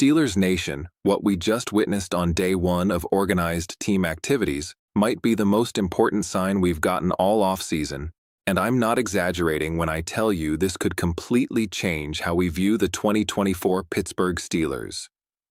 Steelers Nation, what we just witnessed on day one of organized team activities might be the most important sign we've gotten all off-season, and I'm not exaggerating when I tell you this could completely change how we view the 2024 Pittsburgh Steelers.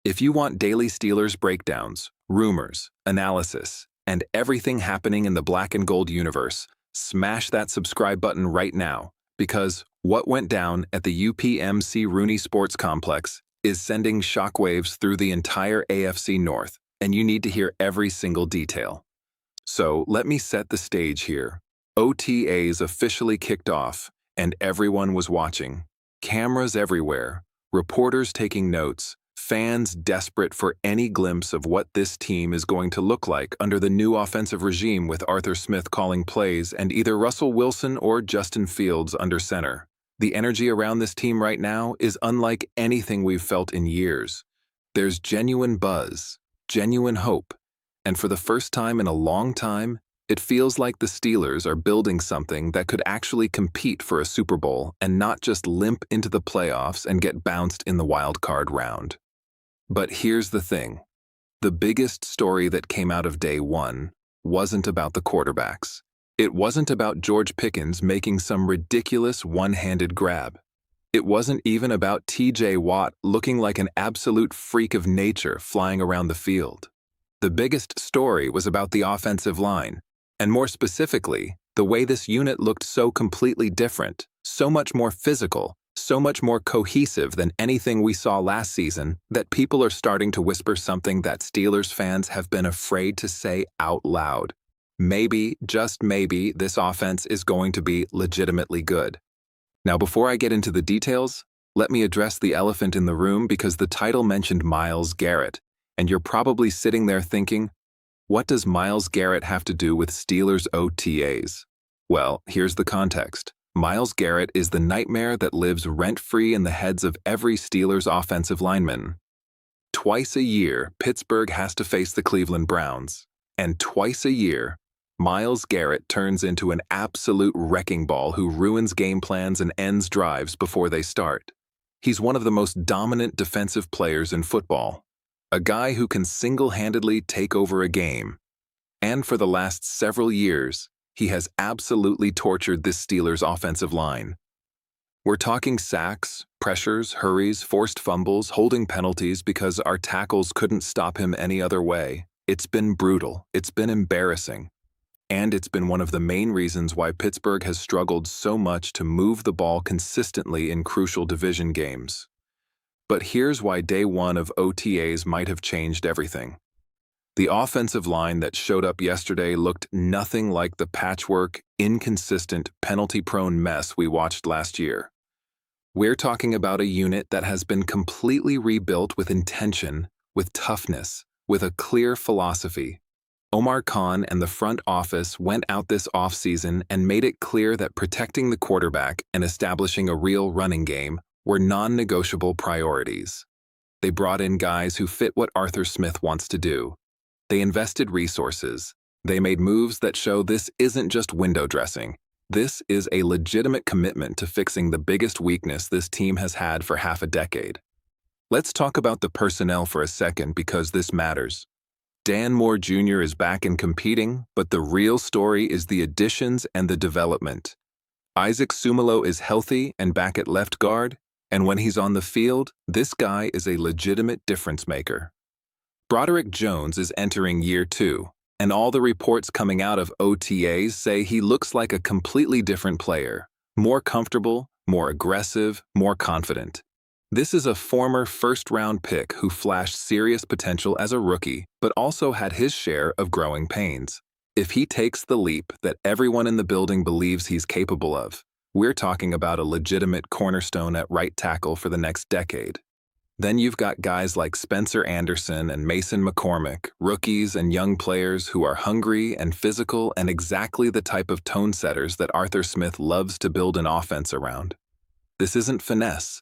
If you want daily Steelers breakdowns, rumors, analysis, and everything happening in the black and gold universe, smash that subscribe button right now, because what went down at the UPMC Rooney Sports Complex is sending shockwaves through the entire AFC North, and you need to hear every single detail. So let me set the stage here. OTAs officially kicked off, and everyone was watching. Cameras everywhere, reporters taking notes, fans desperate for any glimpse of what this team is going to look like under the new offensive regime with Arthur Smith calling plays and either Russell Wilson or Justin Fields under center. The energy around this team right now is unlike anything we've felt in years. There's genuine buzz, genuine hope, and for the first time in a long time, it feels like the Steelers are building something that could actually compete for a Super Bowl and not just limp into the playoffs and get bounced in the wild card round. But here's the thing. The biggest story that came out of day one wasn't about the quarterbacks. It wasn't about George Pickens making some ridiculous one-handed grab. It wasn't even about TJ Watt looking like an absolute freak of nature flying around the field. The biggest story was about the offensive line, and more specifically, the way this unit looked so completely different, so much more physical, so much more cohesive than anything we saw last season that people are starting to whisper something that Steelers fans have been afraid to say out loud. Maybe, just maybe, this offense is going to be legitimately good. Now, before I get into the details, let me address the elephant in the room because the title mentioned Myles Garrett, and you're probably sitting there thinking, what does Myles Garrett have to do with Steelers OTAs? Well, here's the context. Myles Garrett is the nightmare that lives rent-free in the heads of every Steelers offensive lineman. Twice a year, Pittsburgh has to face the Cleveland Browns, and twice a year, Myles Garrett turns into an absolute wrecking ball who ruins game plans and ends drives before they start. He's one of the most dominant defensive players in football, a guy who can single-handedly take over a game. And for the last several years, he has absolutely tortured this Steelers offensive line. We're talking sacks, pressures, hurries, forced fumbles, holding penalties because our tackles couldn't stop him any other way. It's been brutal. It's been embarrassing. And it's been one of the main reasons why Pittsburgh has struggled so much to move the ball consistently in crucial division games. But here's why day one of OTAs might have changed everything. The offensive line that showed up yesterday looked nothing like the patchwork, inconsistent, penalty-prone mess we watched last year. We're talking about a unit that has been completely rebuilt with intention, with toughness, with a clear philosophy. Omar Khan and the front office went out this offseason and made it clear that protecting the quarterback and establishing a real running game were non-negotiable priorities. They brought in guys who fit what Arthur Smith wants to do. They invested resources. They made moves that show this isn't just window dressing. This is a legitimate commitment to fixing the biggest weakness this team has had for half a decade. Let's talk about the personnel for a second because this matters. Dan Moore Jr. is back and competing, but the real story is the additions and the development. Isaac Sumalo is healthy and back at left guard, and when he's on the field, this guy is a legitimate difference maker. Broderick Jones is entering year 2, and all the reports coming out of OTAs say he looks like a completely different player, more comfortable, more aggressive, more confident. This is a former first-round pick who flashed serious potential as a rookie, but also had his share of growing pains. If he takes the leap that everyone in the building believes he's capable of, we're talking about a legitimate cornerstone at right tackle for the next decade. Then you've got guys like Spencer Anderson and Mason McCormick, rookies and young players who are hungry and physical and exactly the type of tone setters that Arthur Smith loves to build an offense around. This isn't finesse.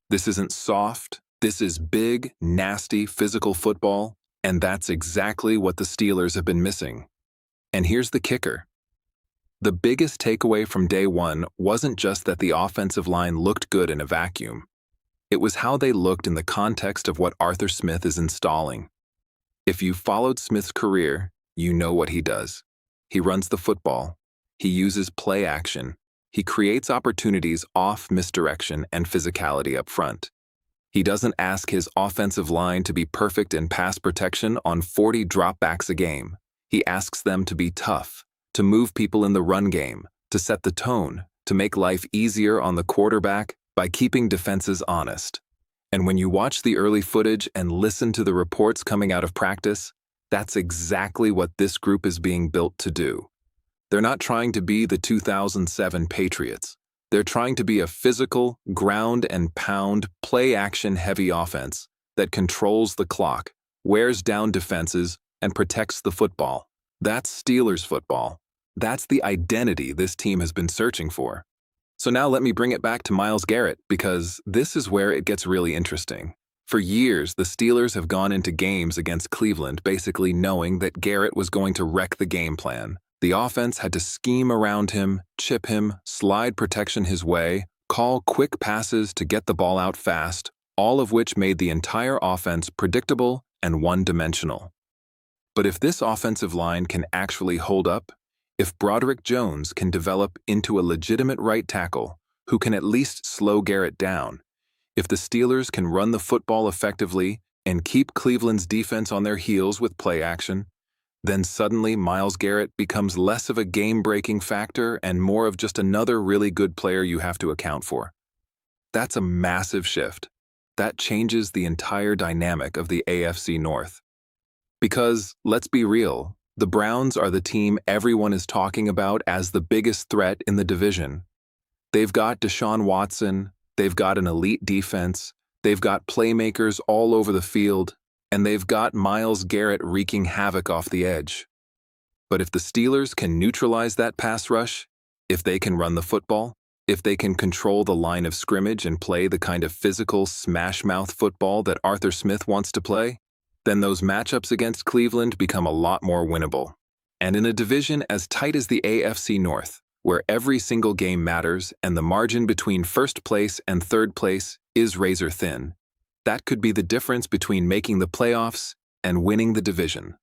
This isn't soft. This is big, nasty, physical football, and that's exactly what the Steelers have been missing. And here's the kicker. The biggest takeaway from day one wasn't just that the offensive line looked good in a vacuum. It was how they looked in the context of what Arthur Smith is installing. If you followed Smith's career, you know what he does. He runs the football. He uses play action. He creates opportunities off misdirection and physicality up front. He doesn't ask his offensive line to be perfect in pass protection on 40 dropbacks a game. He asks them to be tough, to move people in the run game, to set the tone, to make life easier on the quarterback by keeping defenses honest. And when you watch the early footage and listen to the reports coming out of practice, that's exactly what this group is being built to do. They're not trying to be the 2007 Patriots. They're trying to be a physical, ground and pound, play-action heavy offense that controls the clock, wears down defenses, and protects the football. That's Steelers football. That's the identity this team has been searching for. So now let me bring it back to Myles Garrett, because this is where it gets really interesting. For years, the Steelers have gone into games against Cleveland basically knowing that Garrett was going to wreck the game plan. The offense had to scheme around him, chip him, slide protection his way, call quick passes to get the ball out fast, all of which made the entire offense predictable and one-dimensional. But if this offensive line can actually hold up, if Broderick Jones can develop into a legitimate right tackle who can at least slow Garrett down, if the Steelers can run the football effectively and keep Cleveland's defense on their heels with play action, then suddenly Myles Garrett becomes less of a game-breaking factor and more of just another really good player you have to account for. That's a massive shift. That changes the entire dynamic of the AFC North. Because, let's be real, the Browns are the team everyone is talking about as the biggest threat in the division. They've got Deshaun Watson, they've got an elite defense, they've got playmakers all over the field, and they've got Myles Garrett wreaking havoc off the edge. But if the Steelers can neutralize that pass rush, if they can run the football, if they can control the line of scrimmage and play the kind of physical, smash-mouth football that Arthur Smith wants to play, then those matchups against Cleveland become a lot more winnable. And in a division as tight as the AFC North, where every single game matters and the margin between first place and third place is razor thin, that could be the difference between making the playoffs and winning the division.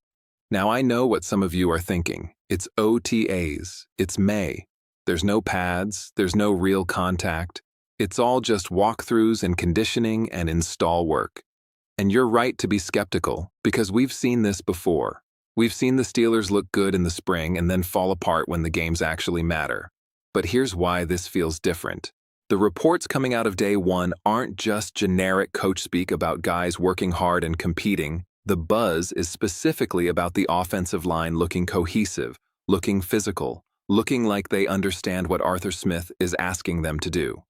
Now I know what some of you are thinking. It's OTAs. It's May. There's no pads. There's no real contact. It's all just walkthroughs and conditioning and install work. And you're right to be skeptical, because we've seen this before. We've seen the Steelers look good in the spring and then fall apart when the games actually matter. But here's why this feels different. The reports coming out of day one aren't just generic coach speak about guys working hard and competing. The buzz is specifically about the offensive line looking cohesive, looking physical, looking like they understand what Arthur Smith is asking them to do.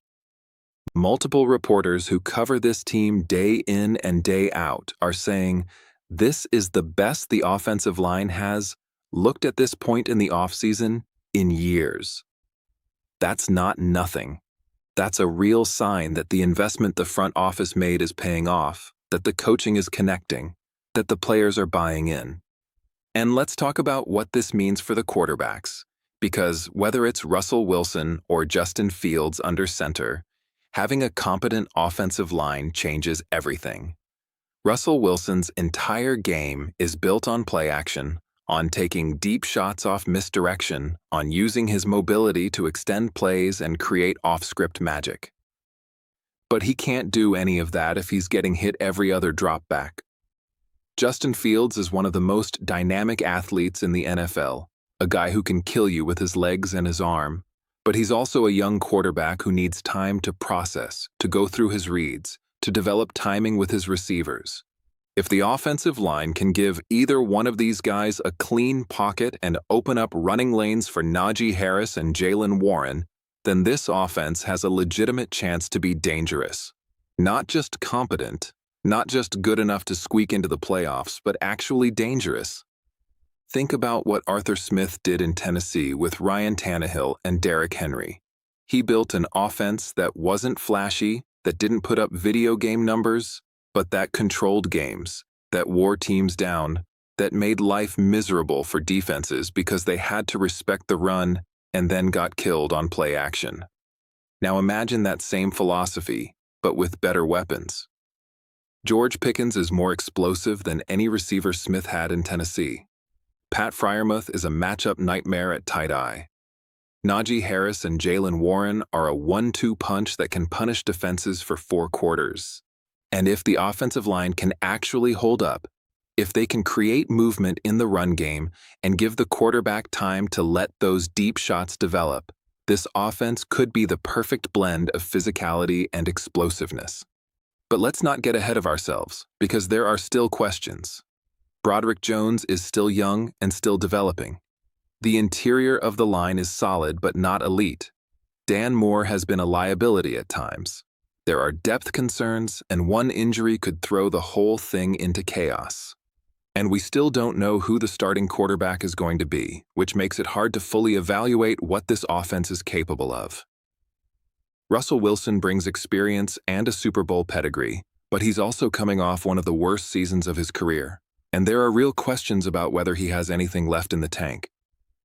Multiple reporters who cover this team day in and day out are saying, this is the best the offensive line has looked at this point in the offseason in years. That's not nothing. That's a real sign that the investment the front office made is paying off, that the coaching is connecting, that the players are buying in. And let's talk about what this means for the quarterbacks, because whether it's Russell Wilson or Justin Fields under center, having a competent offensive line changes everything. Russell Wilson's entire game is built on play action, on taking deep shots off misdirection, on using his mobility to extend plays and create off-script magic. But he can't do any of that if he's getting hit every other drop back. Justin Fields is one of the most dynamic athletes in the NFL, a guy who can kill you with his legs and his arm, but he's also a young quarterback who needs time to process, to go through his reads, to develop timing with his receivers. If the offensive line can give either one of these guys a clean pocket and open up running lanes for Najee Harris and Jaylen Warren, then this offense has a legitimate chance to be dangerous. Not just competent, not just good enough to squeak into the playoffs, but actually dangerous. Think about what Arthur Smith did in Tennessee with Ryan Tannehill and Derrick Henry. He built an offense that wasn't flashy, that didn't put up video game numbers, but that controlled games, that wore teams down, that made life miserable for defenses because they had to respect the run and then got killed on play action. Now imagine that same philosophy, but with better weapons. George Pickens is more explosive than any receiver Smith had in Tennessee. Pat Freiermuth is a matchup nightmare at tight eye. Najee Harris and Jaylen Warren are a 1-2 punch that can punish defenses for 4 quarters. And if the offensive line can actually hold up, if they can create movement in the run game and give the quarterback time to let those deep shots develop, this offense could be the perfect blend of physicality and explosiveness. But let's not get ahead of ourselves, because there are still questions. Broderick Jones is still young and still developing. The interior of the line is solid but not elite. Dan Moore has been a liability at times. There are depth concerns, and one injury could throw the whole thing into chaos. And we still don't know who the starting quarterback is going to be, which makes it hard to fully evaluate what this offense is capable of. Russell Wilson brings experience and a Super Bowl pedigree, but he's also coming off one of the worst seasons of his career, and there are real questions about whether he has anything left in the tank.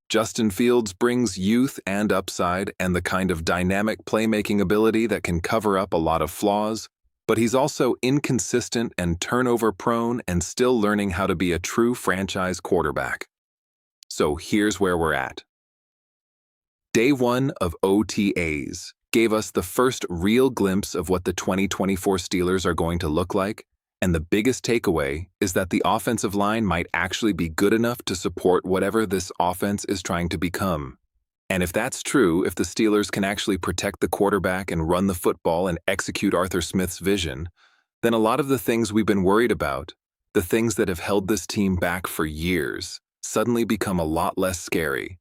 Justin Fields brings youth and upside and the kind of dynamic playmaking ability that can cover up a lot of flaws, but he's also inconsistent and turnover-prone and still learning how to be a true franchise quarterback. So here's where we're at. Day 1 of OTAs gave us the first real glimpse of what the 2024 Steelers are going to look like, and the biggest takeaway is that the offensive line might actually be good enough to support whatever this offense is trying to become. And if that's true, if the Steelers can actually protect the quarterback and run the football and execute Arthur Smith's vision, then a lot of the things we've been worried about, the things that have held this team back for years, suddenly become a lot less scary.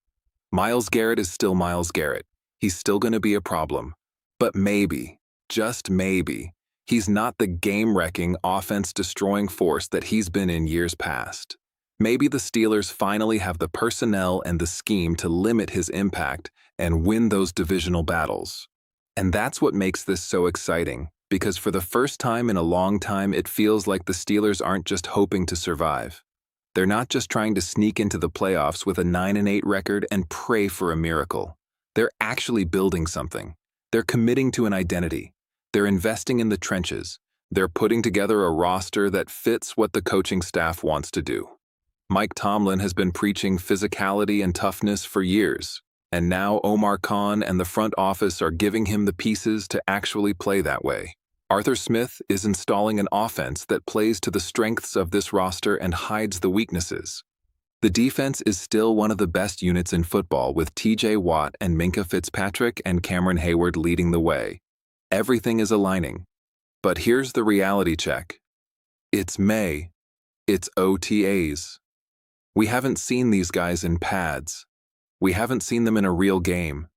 Myles Garrett is still Myles Garrett. He's still going to be a problem. But maybe, just maybe, he's not the game-wrecking, offense-destroying force that he's been in years past. Maybe the Steelers finally have the personnel and the scheme to limit his impact and win those divisional battles. And that's what makes this so exciting, because for the first time in a long time, it feels like the Steelers aren't just hoping to survive. They're not just trying to sneak into the playoffs with a 9-8 record and pray for a miracle. They're actually building something. They're committing to an identity. They're investing in the trenches. They're putting together a roster that fits what the coaching staff wants to do. Mike Tomlin has been preaching physicality and toughness for years, and now Omar Khan and the front office are giving him the pieces to actually play that way. Arthur Smith is installing an offense that plays to the strengths of this roster and hides the weaknesses. The defense is still one of the best units in football, with TJ Watt and Minkah Fitzpatrick and Cameron Hayward leading the way. Everything is aligning. But here's the reality check. It's May. It's OTAs. We haven't seen these guys in pads. We haven't seen them in a real game.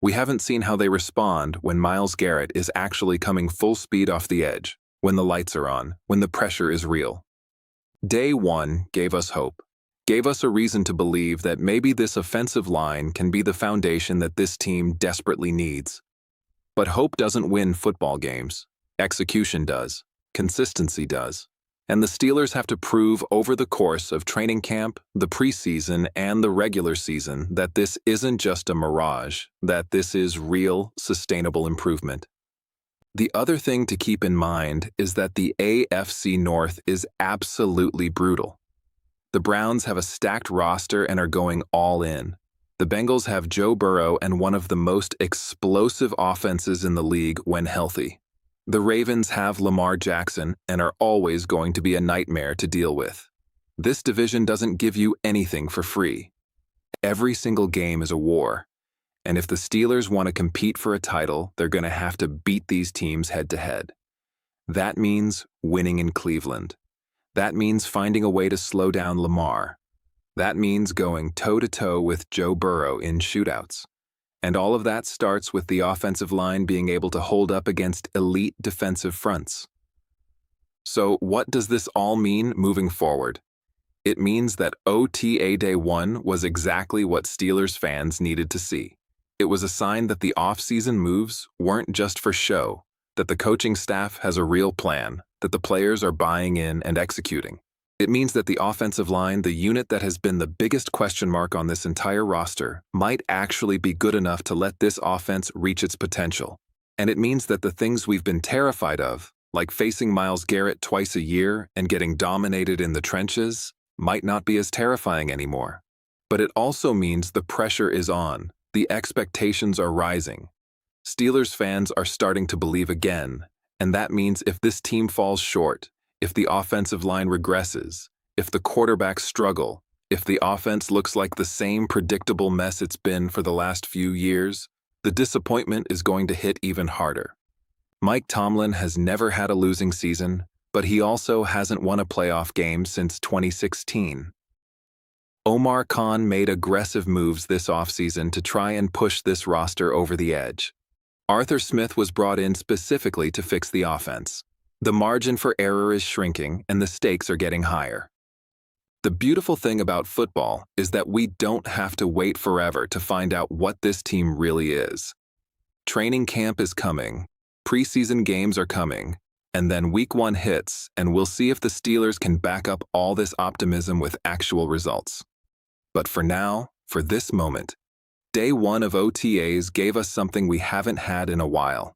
We haven't seen how they respond when Myles Garrett is actually coming full speed off the edge, when the lights are on, when the pressure is real. Day 1 gave us hope, gave us a reason to believe that maybe this offensive line can be the foundation that this team desperately needs. But hope doesn't win football games. Execution does. Consistency does. And the Steelers have to prove over the course of training camp, the preseason, and the regular season that this isn't just a mirage, that this is real, sustainable improvement. The other thing to keep in mind is that the AFC North is absolutely brutal. The Browns have a stacked roster and are going all in. The Bengals have Joe Burrow and one of the most explosive offenses in the league when healthy. The Ravens have Lamar Jackson and are always going to be a nightmare to deal with. This division doesn't give you anything for free. Every single game is a war. And if the Steelers want to compete for a title, they're going to have to beat these teams head-to-head. That means winning in Cleveland. That means finding a way to slow down Lamar. That means going toe-to-toe with Joe Burrow in shootouts. And all of that starts with the offensive line being able to hold up against elite defensive fronts. So what does this all mean moving forward? It means that OTA Day 1 was exactly what Steelers fans needed to see. It was a sign that the off-season moves weren't just for show, that the coaching staff has a real plan, that the players are buying in and executing. It means that the offensive line, the unit that has been the biggest question mark on this entire roster, might actually be good enough to let this offense reach its potential. And it means that the things we've been terrified of, like facing Myles Garrett twice a year and getting dominated in the trenches, might not be as terrifying anymore. But it also means the pressure is on, the expectations are rising. Steelers fans are starting to believe again, and that means if this team falls short, if the offensive line regresses, if the quarterbacks struggle, if the offense looks like the same predictable mess it's been for the last few years, the disappointment is going to hit even harder. Mike Tomlin has never had a losing season, but he also hasn't won a playoff game since 2016. Omar Khan made aggressive moves this offseason to try and push this roster over the edge. Arthur Smith was brought in specifically to fix the offense. The margin for error is shrinking and the stakes are getting higher. The beautiful thing about football is that we don't have to wait forever to find out what this team really is. Training camp is coming, preseason games are coming, and then week 1 hits, and we'll see if the Steelers can back up all this optimism with actual results. But for now, for this moment, day 1 of OTAs gave us something we haven't had in a while.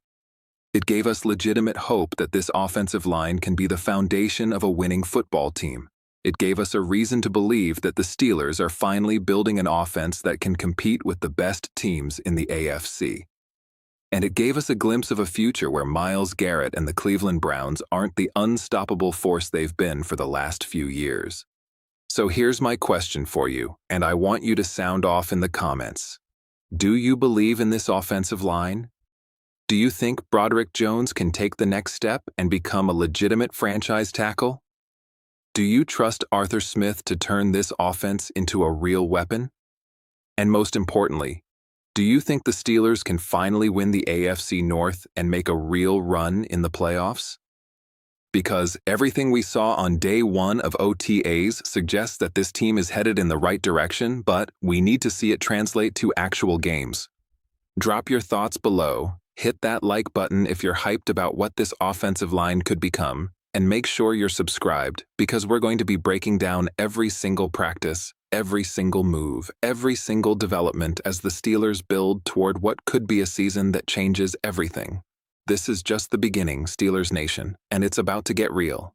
It gave us legitimate hope that this offensive line can be the foundation of a winning football team. It gave us a reason to believe that the Steelers are finally building an offense that can compete with the best teams in the AFC. And it gave us a glimpse of a future where Myles Garrett and the Cleveland Browns aren't the unstoppable force they've been for the last few years. So here's my question for you, and I want you to sound off in the comments. Do you believe in this offensive line? Do you think Broderick Jones can take the next step and become a legitimate franchise tackle? Do you trust Arthur Smith to turn this offense into a real weapon? And most importantly, do you think the Steelers can finally win the AFC North and make a real run in the playoffs? Because everything we saw on day 1 of OTAs suggests that this team is headed in the right direction, but we need to see it translate to actual games. Drop your thoughts below, hit that like button if you're hyped about what this offensive line could become, and make sure you're subscribed because we're going to be breaking down every single practice, every single move, every single development as the Steelers build toward what could be a season that changes everything. This is just the beginning, Steelers Nation, and it's about to get real.